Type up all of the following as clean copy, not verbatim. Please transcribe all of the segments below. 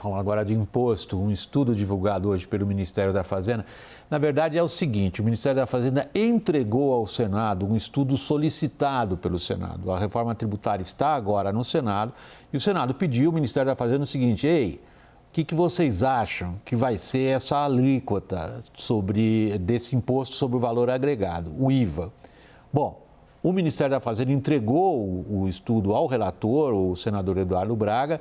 Falar agora de imposto, um estudo divulgado hoje pelo Ministério da Fazenda. Na verdade é o seguinte, o Ministério da Fazenda entregou ao Senado um estudo solicitado pelo Senado. A reforma tributária está agora no Senado e o Senado pediu ao Ministério da Fazenda o seguinte: ei, o que vocês acham que vai ser essa alíquota desse imposto sobre o valor agregado, o IVA? Bom, o Ministério da Fazenda entregou o estudo ao relator, o senador Eduardo Braga,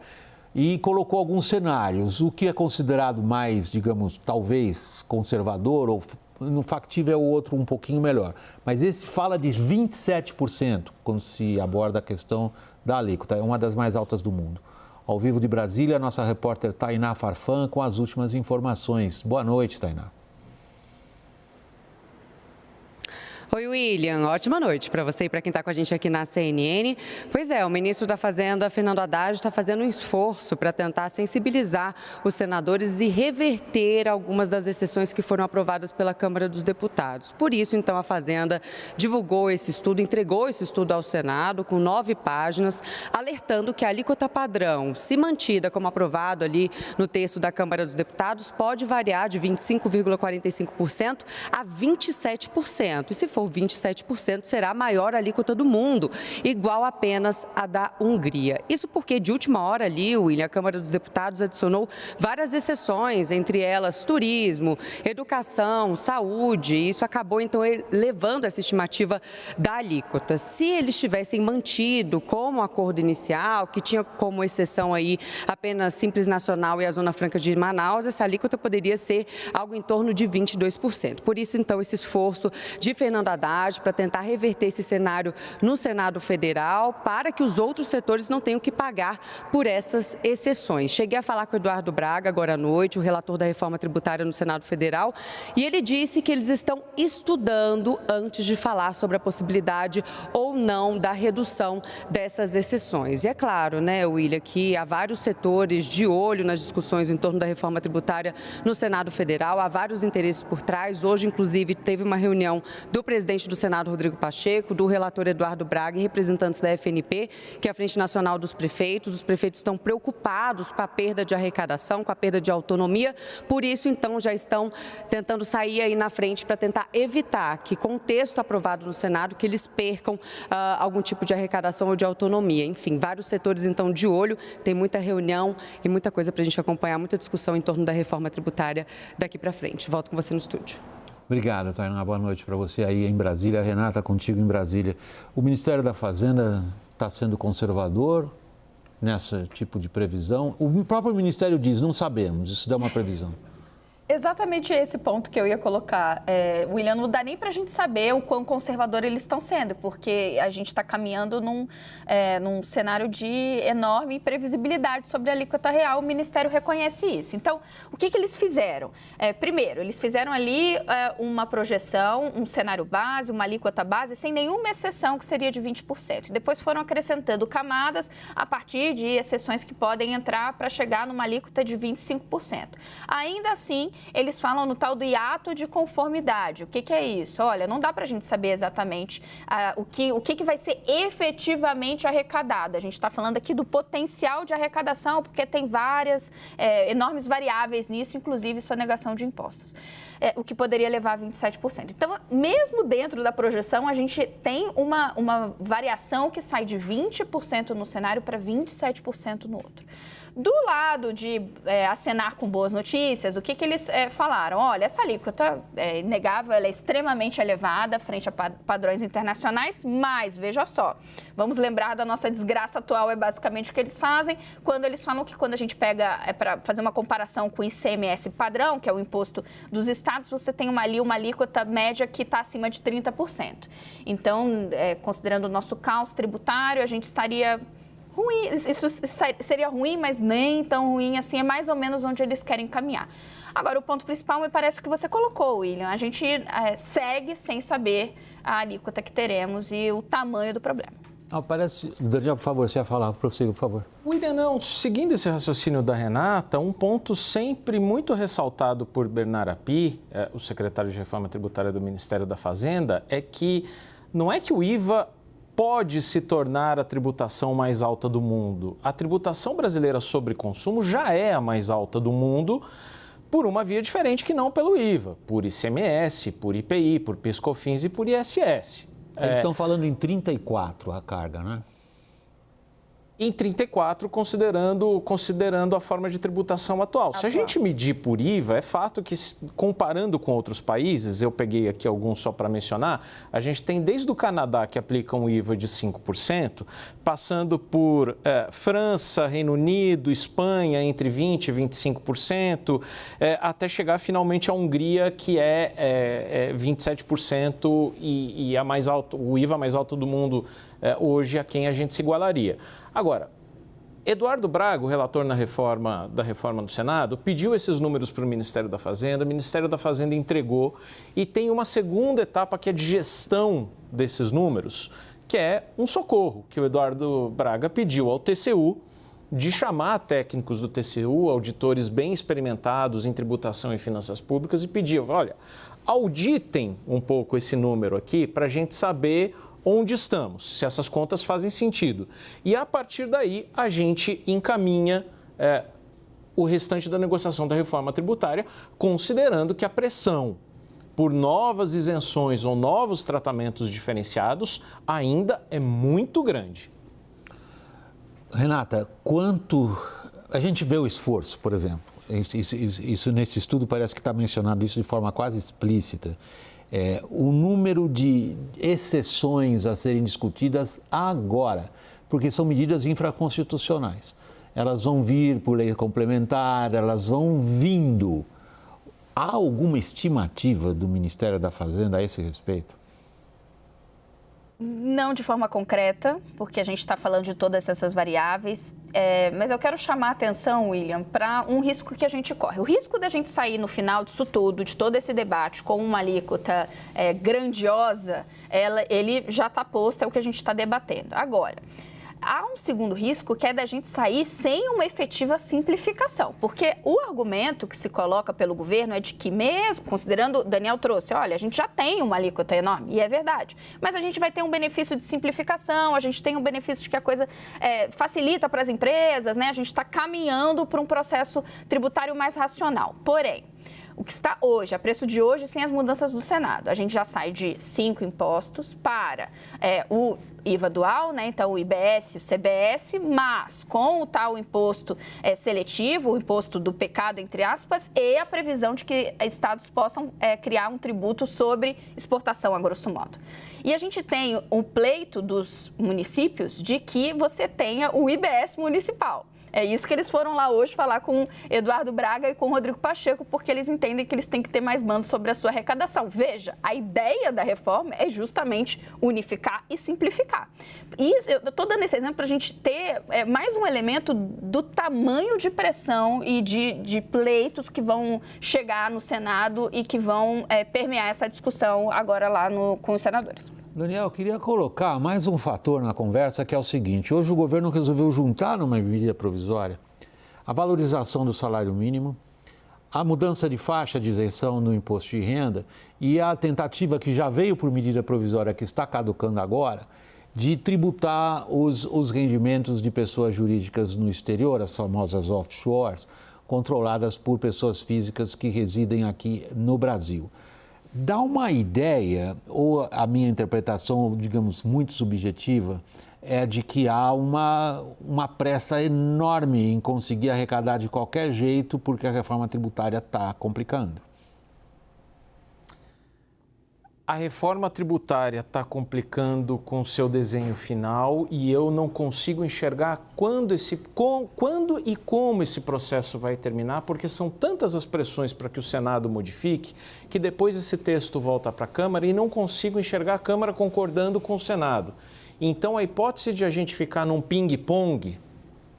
e colocou alguns cenários. O que é considerado mais, digamos, talvez conservador ou no factível é o outro um pouquinho melhor. Mas esse fala de 27% quando se aborda a questão da alíquota. É uma das mais altas do mundo. Ao vivo de Brasília, a nossa repórter Tainá Farfan com as últimas informações. Boa noite, Tainá. Oi, William. Ótima noite para você e para quem está com a gente aqui na CNN. Pois é, o ministro da Fazenda, Fernando Haddad, está fazendo um esforço para tentar sensibilizar os senadores e reverter algumas das exceções que foram aprovadas pela Câmara dos Deputados. Por isso, então, a Fazenda divulgou esse estudo, entregou esse estudo ao Senado com 9 páginas, alertando que a alíquota padrão, se mantida como aprovado ali no texto da Câmara dos Deputados, pode variar de 25,45% a 27%. E se for 27%, será a maior alíquota do mundo, igual apenas a da Hungria. Isso porque, de última hora ali, William, a Câmara dos Deputados adicionou várias exceções, entre elas turismo, educação, saúde. Isso acabou, então, levando essa estimativa da alíquota. Se eles tivessem mantido como acordo inicial, que tinha como exceção aí apenas Simples Nacional e a Zona Franca de Manaus, essa alíquota poderia ser algo em torno de 22%. Por isso, então, esse esforço de Fernando Haddad para tentar reverter esse cenário no Senado Federal para que os outros setores não tenham que pagar por essas exceções. Cheguei a falar com o Eduardo Braga agora à noite, o relator da reforma tributária no Senado Federal, e ele disse que eles estão estudando antes de falar sobre a possibilidade ou não da redução dessas exceções. E é claro, né, William, que há vários setores de olho nas discussões em torno da reforma tributária no Senado Federal, há vários interesses por trás. Hoje, inclusive, teve uma reunião do presidente do Senado, Rodrigo Pacheco, do relator Eduardo Braga e representantes da FNP, que é a Frente Nacional dos Prefeitos. Os prefeitos estão preocupados com a perda de arrecadação, com a perda de autonomia, por isso, então, já estão tentando sair aí na frente para tentar evitar que, com o texto aprovado no Senado, que eles percam algum tipo de arrecadação ou de autonomia. Enfim, vários setores, então, de olho, tem muita reunião e muita coisa para a gente acompanhar, muita discussão em torno da reforma tributária daqui para frente. Volto com você no estúdio. Obrigado, Tainá. Boa noite para você aí em Brasília. Renata, contigo em Brasília. O Ministério da Fazenda está sendo conservador nesse tipo de previsão? O próprio Ministério diz, não sabemos, isso dá uma previsão. Exatamente esse ponto que eu ia colocar. William, não dá nem para a gente saber o quão conservador eles estão sendo, porque a gente está caminhando num cenário de enorme imprevisibilidade sobre a alíquota real. O Ministério reconhece isso. Então, o que eles fizeram? Primeiro, eles fizeram ali uma projeção, um cenário base, uma alíquota base, sem nenhuma exceção, que seria de 20%. Depois foram acrescentando camadas a partir de exceções que podem entrar para chegar numa alíquota de 25%. Ainda assim, eles falam no tal do hiato de conformidade. O que é isso? Olha, não dá para a gente saber exatamente o que vai ser efetivamente arrecadado. A gente está falando aqui do potencial de arrecadação, porque tem várias enormes variáveis nisso, inclusive sonegação de impostos. O que poderia levar a 27%. Então, mesmo dentro da projeção, a gente tem uma variação que sai de 20% no cenário para 27% no outro. Do lado de acenar com boas notícias, o que eles falaram? Olha, essa alíquota é inegável, ela é extremamente elevada frente a padrões internacionais, mas, veja só, vamos lembrar da nossa desgraça atual, é basicamente o que eles fazem, quando eles falam que quando a gente pega, para fazer uma comparação com o ICMS padrão, que é o imposto dos estados, você tem uma alíquota média que está acima de 30%. Então, considerando o nosso caos tributário, a gente estaria... ruim, isso seria ruim, mas nem tão ruim assim, é mais ou menos onde eles querem caminhar. Agora, o ponto principal me parece que você colocou, William, a gente segue sem saber a alíquota que teremos e o tamanho do problema. Daniel, por favor, você ia falar, prossiga, por favor. William, não, seguindo esse raciocínio da Renata, um ponto sempre muito ressaltado por Bernard Api, o secretário de Reforma Tributária do Ministério da Fazenda, é que não é que o IVA pode se tornar a tributação mais alta do mundo? A tributação brasileira sobre consumo já é a mais alta do mundo por uma via diferente que não pelo IVA, por ICMS, por IPI, por PIS/COFINS e por ISS. Eles estão falando em 34 a carga, né? Em 34, considerando a forma de tributação atual. Se a gente medir por IVA, é fato que, comparando com outros países, eu peguei aqui alguns só para mencionar, a gente tem desde o Canadá, que aplica um IVA de 5%, passando por França, Reino Unido, Espanha, entre 20% e 25%, até chegar finalmente à Hungria, que é 27% e a mais alto, o IVA mais alto do mundo hoje, a quem a gente se igualaria. Agora, Eduardo Braga, o relator da reforma do Senado, pediu esses números para o Ministério da Fazenda, o Ministério da Fazenda entregou e tem uma segunda etapa que é de gestão desses números, que é um socorro que o Eduardo Braga pediu ao TCU de chamar técnicos do TCU, auditores bem experimentados em tributação e finanças públicas e pediu, olha, auditem um pouco esse número aqui para a gente saber onde estamos, se essas contas fazem sentido. E, a partir daí, a gente encaminha o restante da negociação da reforma tributária, considerando que a pressão por novas isenções ou novos tratamentos diferenciados ainda é muito grande. Renata, quanto... A gente vê o esforço, por exemplo. Isso nesse estudo parece que está mencionado isso de forma quase explícita. O número de exceções a serem discutidas agora, porque são medidas infraconstitucionais. Elas vão vir por lei complementar, elas vão vindo. Há alguma estimativa do Ministério da Fazenda a esse respeito? Não de forma concreta, porque a gente está falando de todas essas variáveis, mas eu quero chamar a atenção, William, para um risco que a gente corre. O risco da gente sair no final disso tudo, de todo esse debate, com uma alíquota grandiosa, ele já está posto, é o que a gente está debatendo. Agora, há um segundo risco que é da gente sair sem uma efetiva simplificação, porque o argumento que se coloca pelo governo é de que mesmo, considerando, Daniel trouxe, olha, a gente já tem uma alíquota enorme, e é verdade, mas a gente vai ter um benefício de simplificação, a gente tem um benefício de que a coisa facilita para as empresas, né? A gente está caminhando para um processo tributário mais racional. Porém, o que está hoje, a preço de hoje, sem as mudanças do Senado, a gente já sai de 5 impostos para o IVA dual, né? Então o IBS e o CBS, mas com o tal imposto seletivo, o imposto do pecado, entre aspas, e a previsão de que estados possam criar um tributo sobre exportação, a grosso modo. E a gente tem um pleito dos municípios de que você tenha o IBS municipal. É isso que eles foram lá hoje falar com Eduardo Braga e com Rodrigo Pacheco, porque eles entendem que eles têm que ter mais mando sobre a sua arrecadação. Veja, a ideia da reforma é justamente unificar e simplificar. E eu estou dando esse exemplo para a gente ter mais um elemento do tamanho de pressão e de pleitos que vão chegar no Senado e que vão permear essa discussão agora lá com os senadores. Daniel, eu queria colocar mais um fator na conversa, que é o seguinte: hoje o governo resolveu juntar numa medida provisória a valorização do salário mínimo, a mudança de faixa de isenção no imposto de renda e a tentativa que já veio por medida provisória, que está caducando agora, de tributar os rendimentos de pessoas jurídicas no exterior, as famosas offshores, controladas por pessoas físicas que residem aqui no Brasil. Dá uma ideia, ou a minha interpretação, digamos, muito subjetiva, é de que há uma pressa enorme em conseguir arrecadar de qualquer jeito, porque a reforma tributária está complicando. A reforma tributária está complicando com o seu desenho final e eu não consigo enxergar quando e como esse processo vai terminar, porque são tantas as pressões para que o Senado modifique, que depois esse texto volta para a Câmara e não consigo enxergar a Câmara concordando com o Senado. Então, a hipótese de a gente ficar num ping-pong,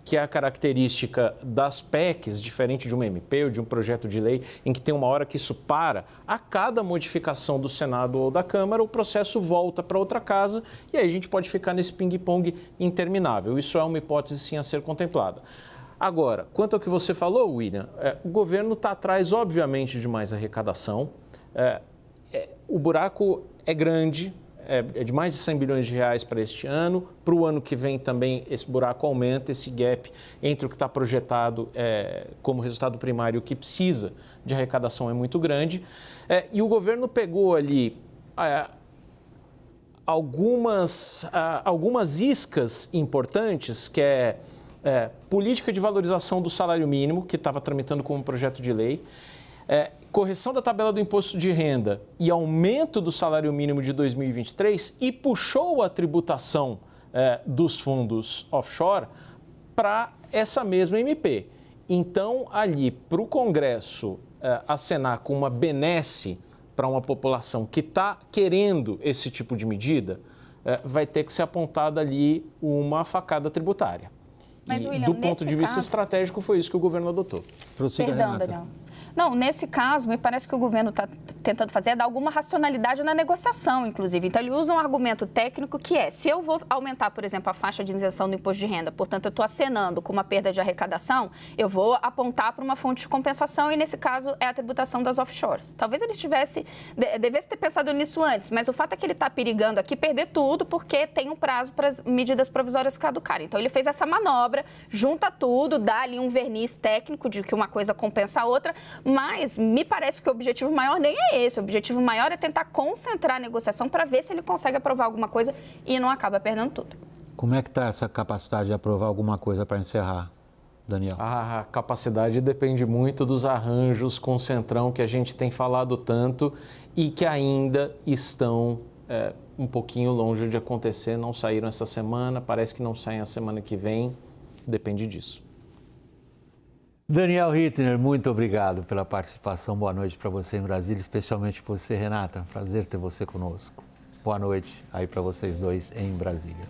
que é a característica das PECs, diferente de uma MP ou de um projeto de lei, em que tem uma hora que isso para, a cada modificação do Senado ou da Câmara, o processo volta para outra casa e aí a gente pode ficar nesse ping-pong interminável. Isso é uma hipótese, sim, a ser contemplada. Agora, quanto ao que você falou, William, o governo está atrás, obviamente, de mais arrecadação. O buraco é grande. é de mais de 100 bilhões de reais para este ano. Para o ano que vem também esse buraco aumenta, esse gap entre o que está projetado como resultado primário e o que precisa de arrecadação é muito grande. E o governo pegou ali algumas iscas importantes, que política de valorização do salário mínimo, que estava tramitando como projeto de lei, correção da tabela do imposto de renda e aumento do salário mínimo de 2023, e puxou a tributação dos fundos offshore para essa mesma MP. Então, ali, para o Congresso acenar com uma benesse para uma população que está querendo esse tipo de medida, vai ter que ser apontada ali uma facada tributária. Mas, William, do ponto de vista estratégico, foi isso que o governo adotou. Prossiga, Perdão, Renata. Daniel. Não, nesse caso, me parece que o governo está tentando fazer dar alguma racionalidade na negociação, inclusive. Então, ele usa um argumento técnico que se eu vou aumentar, por exemplo, a faixa de isenção do imposto de renda, portanto, eu estou acenando com uma perda de arrecadação, eu vou apontar para uma fonte de compensação e, nesse caso, é a tributação das offshores. Talvez ele devesse ter pensado nisso antes, mas o fato é que ele está perigando aqui perder tudo porque tem um prazo para as medidas provisórias caducarem. Então, ele fez essa manobra, junta tudo, dá ali um verniz técnico de que uma coisa compensa a outra, mas me parece que o objetivo maior nem é esse. O objetivo maior é tentar concentrar a negociação para ver se ele consegue aprovar alguma coisa e não acaba perdendo tudo. Como é que está essa capacidade de aprovar alguma coisa para encerrar, Daniel? A capacidade depende muito dos arranjos com o Centrão que a gente tem falado tanto e que ainda estão um pouquinho longe de acontecer. Não saíram essa semana, parece que não saem a semana que vem. Depende disso. Daniel Hittner, muito obrigado pela participação. Boa noite para você em Brasília, especialmente para você, Renata. Prazer ter você conosco. Boa noite aí para vocês dois em Brasília.